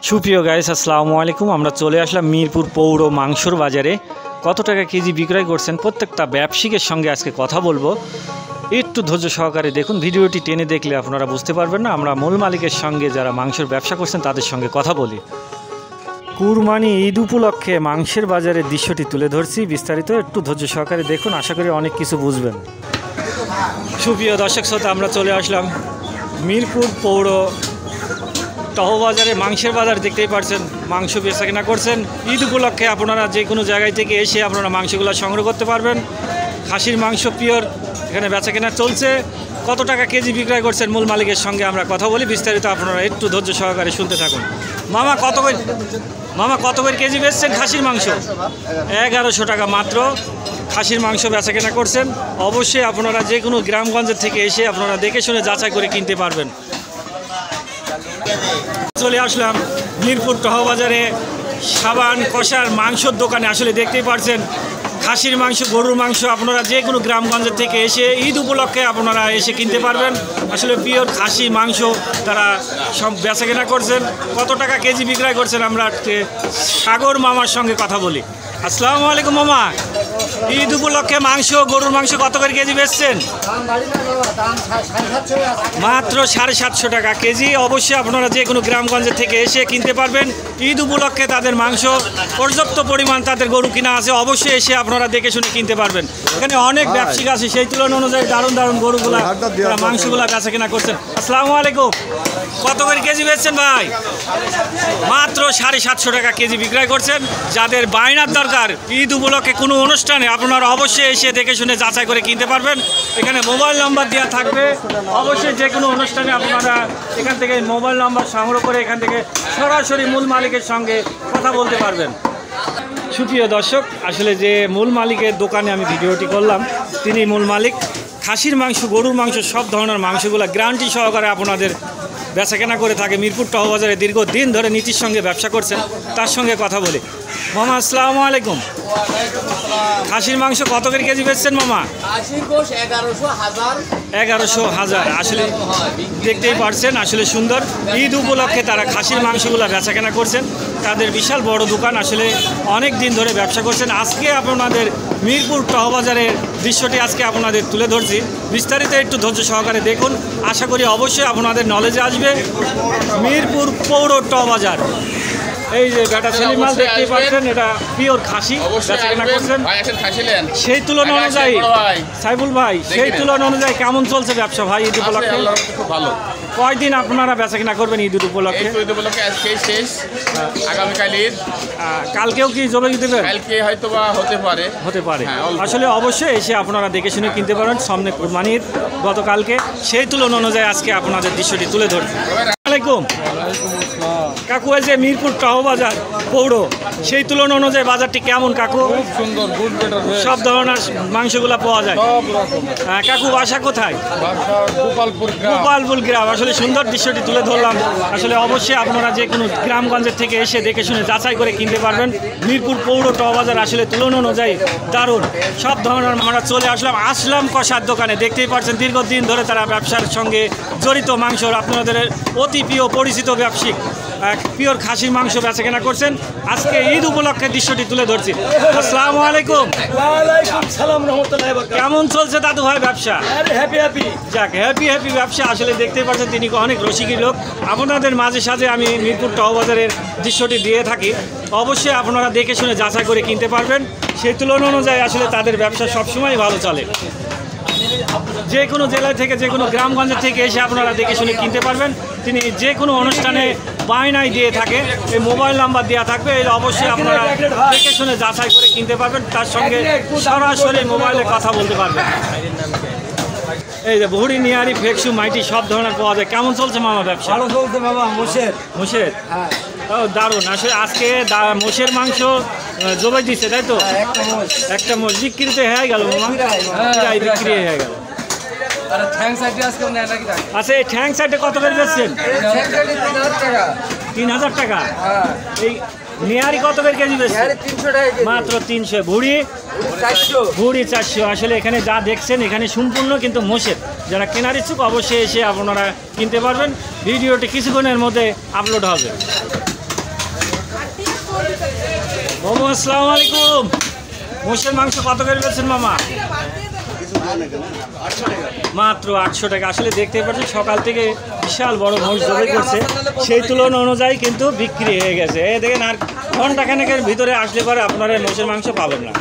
সুপ্রিয় গাইস, আসসালামু আলাইকুম। আমরা চলে আসলাম মিরপুর পৌর মাংসর বাজারে। কত টাকা কেজি বিক্রয় করছেন প্রত্যেকটা ব্যবসায়ীর সঙ্গে আজকে কথা বলবো। একটু ধৈর্য সহকারে দেখুন, ভিডিওটি টেনে দেখলে আপনারা বুঝতে পারবেন না। আমরা মূল মালিকের সঙ্গে যারা মাংসের ব্যবসা করছেন তাদের সঙ্গে কথা বলি। কুরবানি ঈদ উপলক্ষে মাংসের বাজারের দৃশ্যটি তুলে ধরছি বিস্তারিত। একটু ধৈর্য সহকারে দেখুন, আশা করি অনেক কিছু বুঝবেন। সুপ্রিয় দর্শক শ্রোতা, আমরা চলে আসলাম মিরপুর পৌর বাজারে মাংসের বাজার। দেখতেই পারছেন মাংস বেচাকেনা করছেন। ঈদ উপলক্ষে আপনারা যে কোনো জায়গায় থেকে এসে আপনারা মাংসগুলো সংগ্রহ করতে পারবেন। খাসির মাংস পিওর এখানে বেচাকেনা চলছে। কত টাকা কেজি বিক্রয় করছেন মূল মালিকের সঙ্গে আমরা কথা বলি বিস্তারিত। আপনারা একটু ধৈর্য সহকারে শুনতে থাকুন। মামা কত করে কেজি বেচছেন খাসির মাংস? 1100 টাকা মাত্র খাসির মাংস বেচাকেনা করছেন। অবশ্যই আপনারা যে কোনো গ্রামগঞ্জের থেকে এসে আপনারা দেখে শুনে যাচাই করে কিনতে পারবেন। চলে আসলাম মিরপুর বাজারে সাবান কষার মাংসর দোকানে। আসলে দেখতেই পারছেন খাসির মাংস, গরুর মাংস আপনারা যে কোনো গ্রামগঞ্জের থেকে এসে ঈদ উপলক্ষে আপনারা এসে কিনতে পারবেন। আসলে পিওর খাসি মাংস তারা সব বেচাকেনা করছেন। কত টাকা কেজি বিক্রয় করছেন আমরা সাগর মামার সঙ্গে কথা বলি। আসসালামু আলাইকুম মামা, ঈদ উপলক্ষে মাংস, গরুর মাংস কত করে কেজি বেচছেন? মাত্র 750 টাকা কেজি। অবশ্যই আপনারা যে কোনো গ্রামগঞ্জের থেকে এসে কিনতে পারবেন। ঈদ উপলক্ষে তাদের মাংস পর্যাপ্ত পরিমাণ তাদের গরু কিনা আছে। অবশ্যই এসে আপনারা দেখে শুনে কিনতে পারবেন। এখানে অনেক ব্যবসায়ী আছে, সেই তুলনা অনুযায়ী দারুণ দারুণ গরুগুলা মাংসগুলা বেচা কেনা করছেন। আসসালামু আলাইকুম, কত করে কেজি বেচছেন ভাই? মাত্র 750 টাকা কেজি বিক্রয় করছেন। যাদের বায়নার দরকার ঈদ উপলক্ষে কোনো অনুষ্ঠানে আপনারা অবশ্যই এসে দেখে শুনে যাচাই করে কিনতে পারবেন। এখানে মোবাইল নাম্বার দেওয়া থাকবে। অবশ্যই যে কোনো অনুষ্ঠানে আপনারা এখান থেকে মোবাইল নাম্বার সংগ্রহ করে এখান থেকে সরাসরি মূল মালিকের সঙ্গে কথা বলতে পারবেন। সুপ্রিয় দর্শক, আসলে যে মূল মালিকের দোকানে আমি ভিডিওটি করলাম, তিনি মূল মালিক। খাসির মাংস, গরুর মাংস সব ধরনের মাংসগুলো গ্যারান্টি সহকারে আপনাদের বেচাকেনা করে থাকে। মিরপুর বাজারে দীর্ঘদিন ধরে নীতির সঙ্গে ব্যবসা করছেন, তার সঙ্গে কথা বলি। মামা আসসালামু আলাইকুম, খাসির মাংস কত করে কেজি বেচছেন মামা? 1100 আসলে দেখতেই পারছেন, আসলে সুন্দর। ঈদ উপলক্ষে তারা খাসির মাংসগুলো বেচাকেনা করছেন। তাদের বিশাল বড় দোকান, আসলে অনেক দিন ধরে ব্যবসা করছেন। আজকে আপনাদের মিরপুর বাজারের দৃশ্যটি আজকে আপনাদের তুলে ধরছি বিস্তারিত। একটু ধৈর্য সহকারে দেখুন, আশা করি অবশ্যই আপনাদের নলেজে আসবে। মিরপুর পৌর বাজার, এই যে বেটা সেলিম মাল দেখতেই পাচ্ছেন, এটা পিওর খাসি বেচাকেনা করছেন। সেই তুলনা অনুযায়ী সাইফুল ভাই, সেই তুলনা অনুযায়ী কেমন চলছে ব্যবসা ভাই ঈদ উপলক্ষে? খুব ভালো। কয়দিন আপনারা বেচাকেনা করবেন ঈদ উপলক্ষে? ঈদ উপলক্ষে আজকে শেষ, আগামীকাল ঈদ। কালকেও কি জবাই দেবেন? কালকে হয়তো বা হতে পারে। আসলে অবশ্যই এসে আপনারা দেখে শুনে কিনতে পারেন। সামনে কুরবানি ঈদ গতকালকে, সেই তুলনা অনুযায়ী আজকে আপনাদের দৃশ্যটি তুলে ধরছি। আসসালামাইকুম কাকু, এই যে মিরপুর বাজার পৌর, সেই তুলনা অনুযায়ী বাজারটি কেমন কাকু? খুব সুন্দর, গুড বেটার, সব ধরনের মাংসগুলা পাওয়া যায়। সব রকম। কাকু বাসা কোথায়? গোপালপুর গ্রাম। আসলে সুন্দর দৃশ্যটি তুলে ধরলাম। আসলে অবশ্যই আপনারা যে কোনো গ্রামগঞ্জের থেকে এসে দেখে শুনে যাচাই করে কিনতে পারবেন। মিরপুর পৌর বাজার আসলে তুলনা অনুযায়ী দারুণ। সব ধরনের আমরা চলে আসলাম কষার দোকানে। দেখতেই পাচ্ছেন দীর্ঘদিন ধরে তারা ব্যবসার সঙ্গে জড়িত। মাংসর আপনাদের অতি প্রিয় পরিচিত ব্যবসায়িক পিওর খাসির মাংস বেচাকেনা করছেন। আজকে ঈদ উপলক্ষে দৃশ্যটি তুলে ধরছি। আসসালামু আলাইকুম। কেমন চলছে দাদু ভাই ব্যবসা? যাক, হ্যাপি ব্যবসা। আসলে দেখতে পাচ্ছেন তিনি অনেক রসিকী লোক। আপনাদের মাঝে সাঝে আমি মিরপুর বাজারের দৃশ্যটি দিয়ে থাকি। অবশ্যই আপনারা দেখে শুনে যাচাই করে কিনতে পারবেন। সেই তুলনা অনুযায়ী আসলে তাদের ব্যবসা সবসময় ভালো চলে। যে কোনো জেলা থেকে, যে কোনো গ্রামগঞ্জের থেকে এসে আপনারা দেখে শুনে কিনতে পারবেন। তিনি যে কোনো অনুষ্ঠানে বায়নায় দিয়ে থাকে, এই মোবাইল নাম্বার দেওয়া থাকবে। অবশ্যই আপনারা দেখে শুনে যাচাই করে কিনতে পারবেন, তার সঙ্গে সরাসরি মোবাইলে কথা বলতে পারবেন। এই যে ভুড়ি, নিয়ারি, ফেকসু, মাইটি সব ধরনের পাওয়া যায়। কেমন চলছে মামা ব্যবসা? ভালো চলছে বাবা। মোষের ও দারুণ। আসলে আজকে মোষের মাংস জবাই দিচ্ছে, তাই তো? একটা মোষ বিক্রিতে হয়ে গেল মামা, বিক্রি হয়ে গেল। আচ্ছা, এই ঠ্যাং সাইডে কত করে বেচছেন? 3000 টাকা। এই নিয়ারি কত করে কেজি বেচছেন? মাত্র 300। ভুড়ি 400। আসলে এখানে যা দেখছেন এখানে সম্পূর্ণ কিন্তু মোষের। যারা কেনার ইচ্ছুক অবশ্যই এসে আপনারা কিনতে পারবেন। ভিডিওটি কিছুক্ষণের মধ্যে আপলোড হবে। মামু আসসালামু আলাইকুম। মোষের মাংস কত করে বেচছেন মামা? মাত্র 800 টাকা। আসলে দেখতে পাচ্ছেন সকাল থেকে বিশাল বড় মোষ জবাই করছে, সেই তুলনা অনুযায়ী কিন্তু বিক্রি হয়ে গেছে। এই দেখেন আর ঘন্টাখানেকের ভিতরে আসলে পরে আপনারা মোষের মাংস পাবেন না।